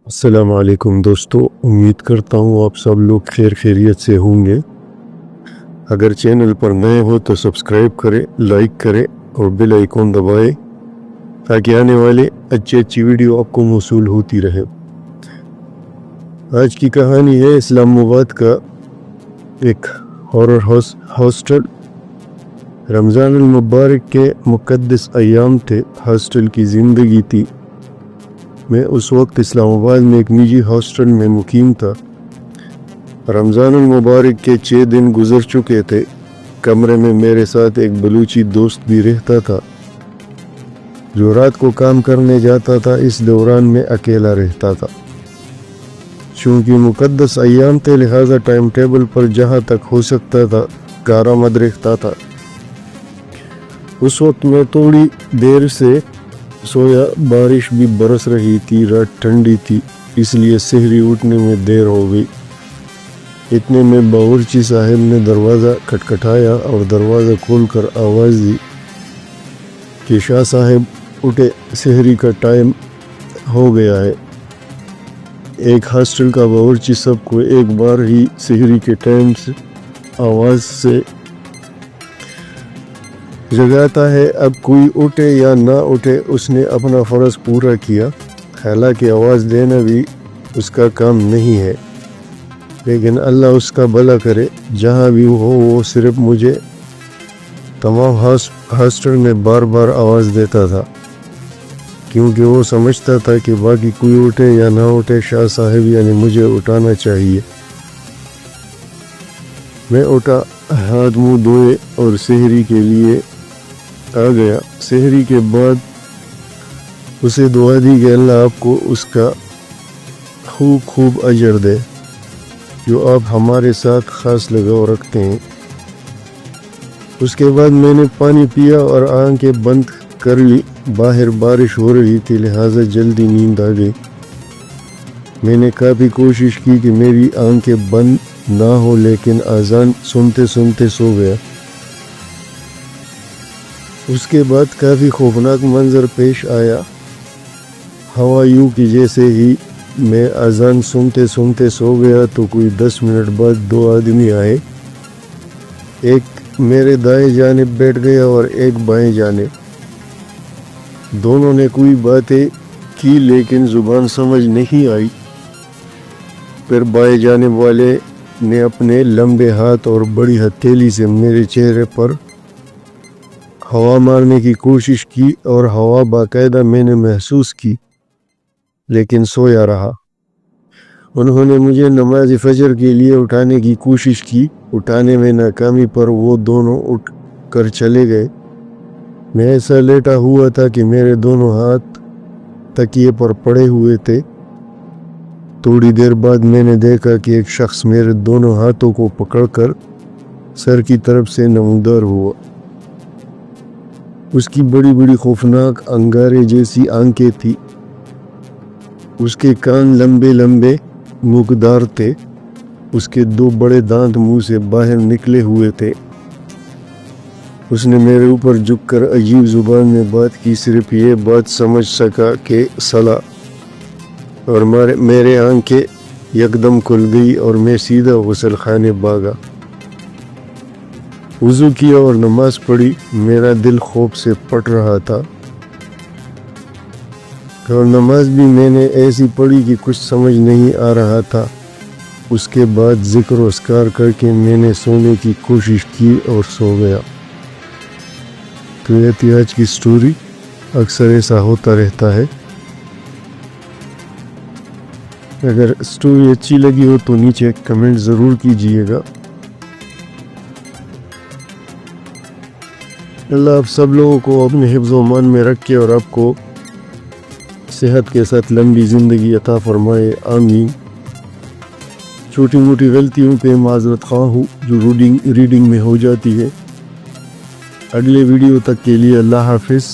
السلام علیکم دوستو، امید کرتا ہوں آپ سب لوگ خیر خیریت سے ہوں گے۔ اگر چینل پر نئے ہو تو سبسکرائب کریں، لائک کریں اور بیل آئیکن دبائیں تاکہ آنے والے اچھی ویڈیو آپ کو موصول ہوتی رہے۔ آج کی کہانی ہے اسلام آباد کا ایک ہارر ہاسٹل۔ رمضان المبارک کے مقدس ایام تھے، ہاسٹل کی زندگی تھی۔ میں اس وقت اسلام آباد میں ایک نجی ہاسٹل میں مقیم تھا۔ رمضان المبارک کے 6 دن گزر چکے تھے۔ کمرے میں میرے ساتھ ایک بلوچی دوست بھی رہتا تھا جو رات کو کام کرنے جاتا تھا، اس دوران میں اکیلا رہتا تھا۔ چونکہ مقدس ایام تھے لہذا ٹائم ٹیبل پر جہاں تک ہو سکتا تھا کارآمد رہتا تھا۔ اس وقت میں تھوڑی دیر سے سویا، بارش بھی برس رہی تھی، رات ٹھنڈی تھی، اس لیے سحری اٹھنے میں دیر ہو گئی۔ اتنے میں باورچی صاحب نے دروازہ کھٹکھٹایا اور دروازہ کھول کر آواز دی کہ شاہ صاحب اٹھے، سحری کا ٹائم ہو گیا ہے۔ ایک ہاسٹل کا باورچی سب کو ایک بار ہی سحری کے ٹائم سے آواز سے جگاتا ہے، اب کوئی اٹھے یا نہ اٹھے اس نے اپنا فرض پورا کیا۔ حالانکہ آواز دینا بھی اس کا کام نہیں ہے، لیکن اللہ اس کا بھلا کرے، جہاں بھی ہو وہ صرف مجھے تمام ہاسٹل میں بار بار آواز دیتا تھا، کیونکہ وہ سمجھتا تھا کہ باقی کوئی اٹھے یا نہ اٹھے شاہ صاحب یعنی مجھے اٹھانا چاہیے۔ میں اٹھا، ہاتھ منہ دھوئے اور سحری کے لیے آ گیا۔ سحری کے بعد اسے دعا دی کہ اللہ آپ کو اس کا خوب اجر دے جو آپ ہمارے ساتھ خاص لگاؤ رکھتے ہیں۔ اس کے بعد میں نے پانی پیا اور آنکھیں بند کر لی۔ باہر بارش ہو رہی تھی لہذا جلدی نیند آ گئی۔ میں نے کافی کوشش کی کہ میری آنکھیں بند نہ ہو، لیکن اذان سنتے سنتے سو گیا۔ اس کے بعد کافی خوفناک منظر پیش آیا۔ ہوا یوں کہ جیسے ہی میں اذان سنتے سنتے سو گیا تو کوئی 10 منٹ بعد 2 آدمی آئے، ایک میرے دائیں جانب بیٹھ گیا اور ایک بائیں جانب۔ دونوں نے کوئی باتیں کی لیکن زبان سمجھ نہیں آئی۔ پھر بائیں جانب والے نے اپنے لمبے ہاتھ اور بڑی ہتھیلی سے میرے چہرے پر ہوا مارنے کی کوشش کی اور ہوا باقاعدہ میں نے محسوس کی، لیکن سویا رہا۔ انہوں نے مجھے نماز فجر کے لیے اٹھانے کی کوشش کی، اٹھانے میں ناکامی پر وہ دونوں اٹھ کر چلے گئے۔ میں ایسا لیٹا ہوا تھا کہ میرے دونوں ہاتھ تکیے پر پڑے ہوئے تھے۔ تھوڑی دیر بعد میں نے دیکھا کہ ایک شخص میرے دونوں ہاتھوں کو پکڑ کر سر کی طرف سے نمودار ہوا۔ اس کی بڑی خوفناک انگارے جیسی آنکھیں تھی، اس کے کان لمبے نوکدار تھے، اس کے 2 بڑے دانت منہ سے باہر نکلے ہوئے تھے۔ اس نے میرے اوپر جھک کر عجیب زبان میں بات کی، صرف یہ بات سمجھ سکا کہ صلاح، اور میرے آنکھیں یکدم کھل گئی اور میں سیدھا غسل خانے بھاگا، وضو کیا اور نماز پڑھی۔ میرا دل خوف سے پھٹ رہا تھا اور نماز بھی میں نے ایسی پڑھی کہ کچھ سمجھ نہیں آ رہا تھا۔ اس کے بعد ذکر و اذکار کر کے میں نے سونے کی کوشش کی اور سو گیا۔ تو یہ تھی آج کی سٹوری۔ اکثر ایسا ہوتا رہتا ہے۔ اگر سٹوری اچھی لگی ہو تو نیچے کمنٹ ضرور کیجئے گا۔ اللہ آپ سب لوگوں کو اپنے حفظ و امان میں رکھے اور آپ کو صحت کے ساتھ لمبی زندگی عطا فرمائے، آمین۔ چھوٹی موٹی غلطیوں پہ معذرت خواہ ہوں جو ریڈنگ میں ہو جاتی ہے۔ اگلے ویڈیو تک کے لیے اللہ حافظ۔